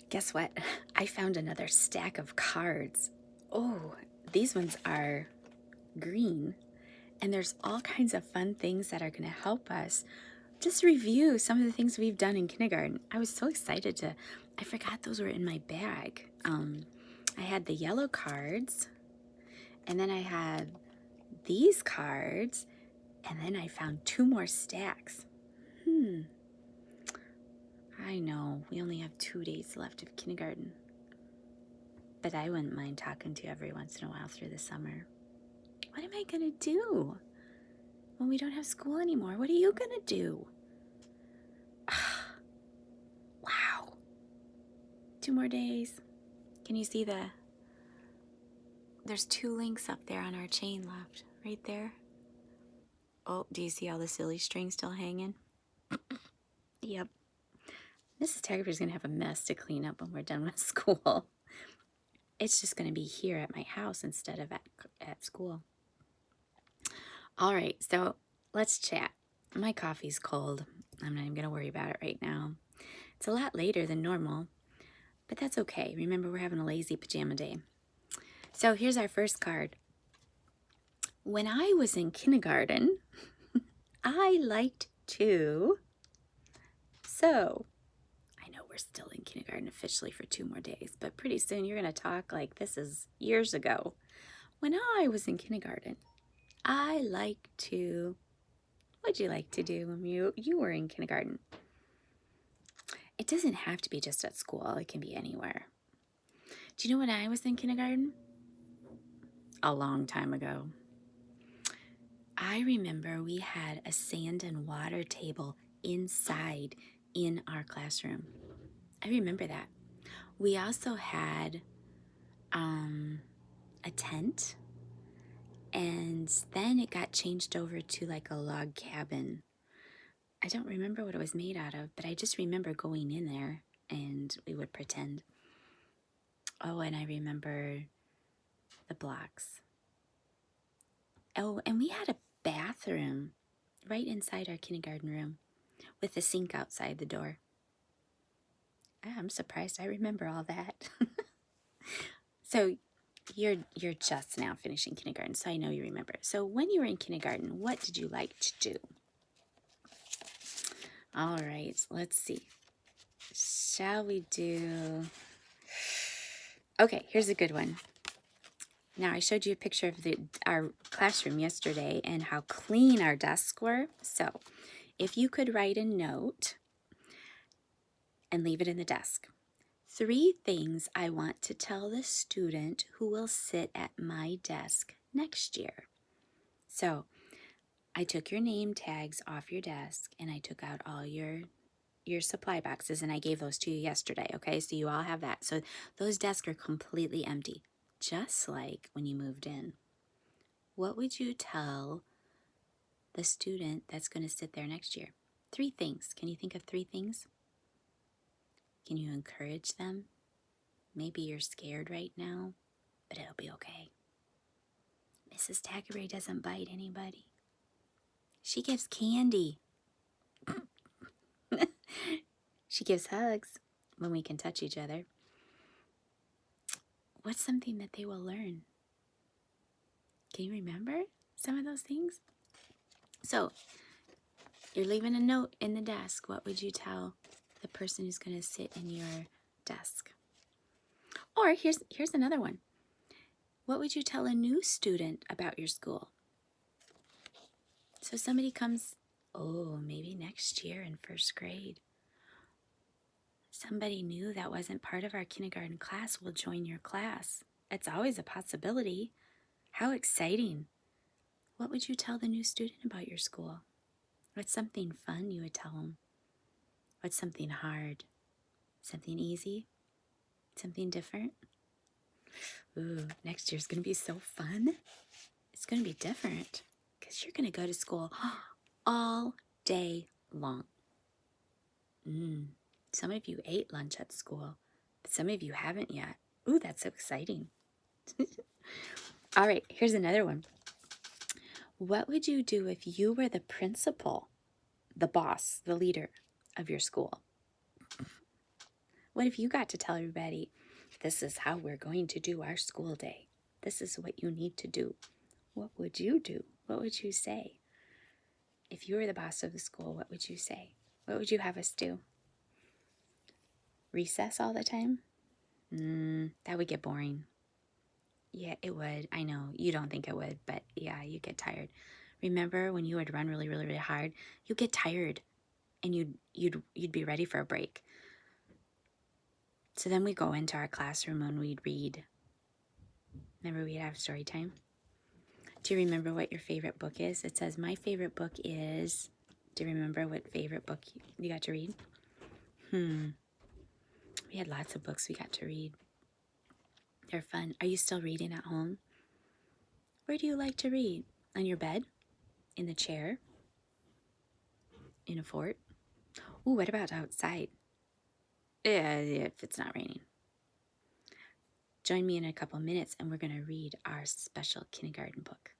Guess what? I found another stack of cards. Oh, these ones are green, and there's all kinds of fun things that are going to help us just review some of the things we've done in kindergarten. I was so excited I forgot those were in my bag. I had the yellow cards, and then I had these cards, and then I found two more stacks. I know, we only have 2 days left of kindergarten. But I wouldn't mind talking to you every once in a while through the summer. What am I going to do when we don't have school anymore? What are you going to do? Wow. 2 more days. Can you see there's 2 links up there on our chain left, right there. Oh, do you see all the silly string still hanging? Yep. Mrs. Tagger's going to have a mess to clean up when we're done with school. It's just going to be here at my house instead of at school. All right, so let's chat. My coffee's cold. I'm not even going to worry about it right now. It's a lot later than normal, but that's okay. Remember, we're having a lazy pajama day. So here's our first card. When I was in kindergarten, I liked to... So, I know we're still in kindergarten officially for 2 more days, but pretty soon you're going to talk like this is years ago. When I was in kindergarten, I liked to... What'd you like to do when you were in kindergarten? It doesn't have to be just at school. It can be anywhere. Do you know when I was in kindergarten? A long time ago. I remember we had a sand and water table inside in our classroom. I remember that. We also had a tent, and then it got changed over to like a log cabin. I don't remember what it was made out of, but I just remember going in there and we would pretend. Oh, and I remember the blocks. Oh, and we had a bathroom right inside our kindergarten room with a sink outside the door. I'm surprised I remember all that. So you're just now finishing kindergarten, so I know you remember. So when you were in kindergarten, what did you like to do? All right, let's see. Shall we do... Okay, here's a good one. Now, I showed you a picture of our classroom yesterday and how clean our desks were. So, if you could write a note and leave it in the desk. 3 things I want to tell the student who will sit at my desk next year. So, I took your name tags off your desk and I took out all your supply boxes and I gave those to you yesterday, okay? So you all have that. So those desks are completely empty, just like when you moved in. What would you tell the student that's going to sit there next year? 3 things. Can you think of 3 things? Can you encourage them? Maybe you're scared right now, but it'll be okay. Mrs. Thackeray doesn't bite anybody. She gives candy. She gives hugs when we can touch each other. What's something that they will learn? Can you remember some of those things? So, you're leaving a note in the desk. What would you tell the person who's going to sit in your desk? Or here's another one. What would you tell a new student about your school? So somebody comes, maybe next year in 1st grade. Somebody new that wasn't part of our kindergarten class will join your class. It's always a possibility. How exciting. What would you tell the new student about your school? What's something fun you would tell them? What's something hard? Something easy? Something different? Ooh, next year's going to be so fun. It's going to be different because you're going to go to school all day long. Some of you ate lunch at school, but some of you haven't yet. Ooh, that's so exciting. All right, here's another one. What would you do if you were the principal, the boss, the leader of your school? What if you got to tell everybody, this is how we're going to do our school day? This is what you need to do. What would you do? What would you say? If you were the boss of the school, what would you say? What would you have us do? Recess all the time? That would get boring. Yeah, it would. I know. You don't think it would, but yeah, you get tired. Remember when you would run really, really, really hard? You get tired and you'd be ready for a break. So then we go into our classroom and we'd read. Remember we'd have story time? Do you remember what your favorite book is? It says my favorite book is... Do you remember what favorite book you got to read? We had lots of books we got to read. They're fun. Are you still reading at home? Where do you like to read? On your bed? In the chair? In a fort? Ooh, what about outside? Yeah, if it's not raining. Join me in a couple minutes and we're going to read our special kindergarten book.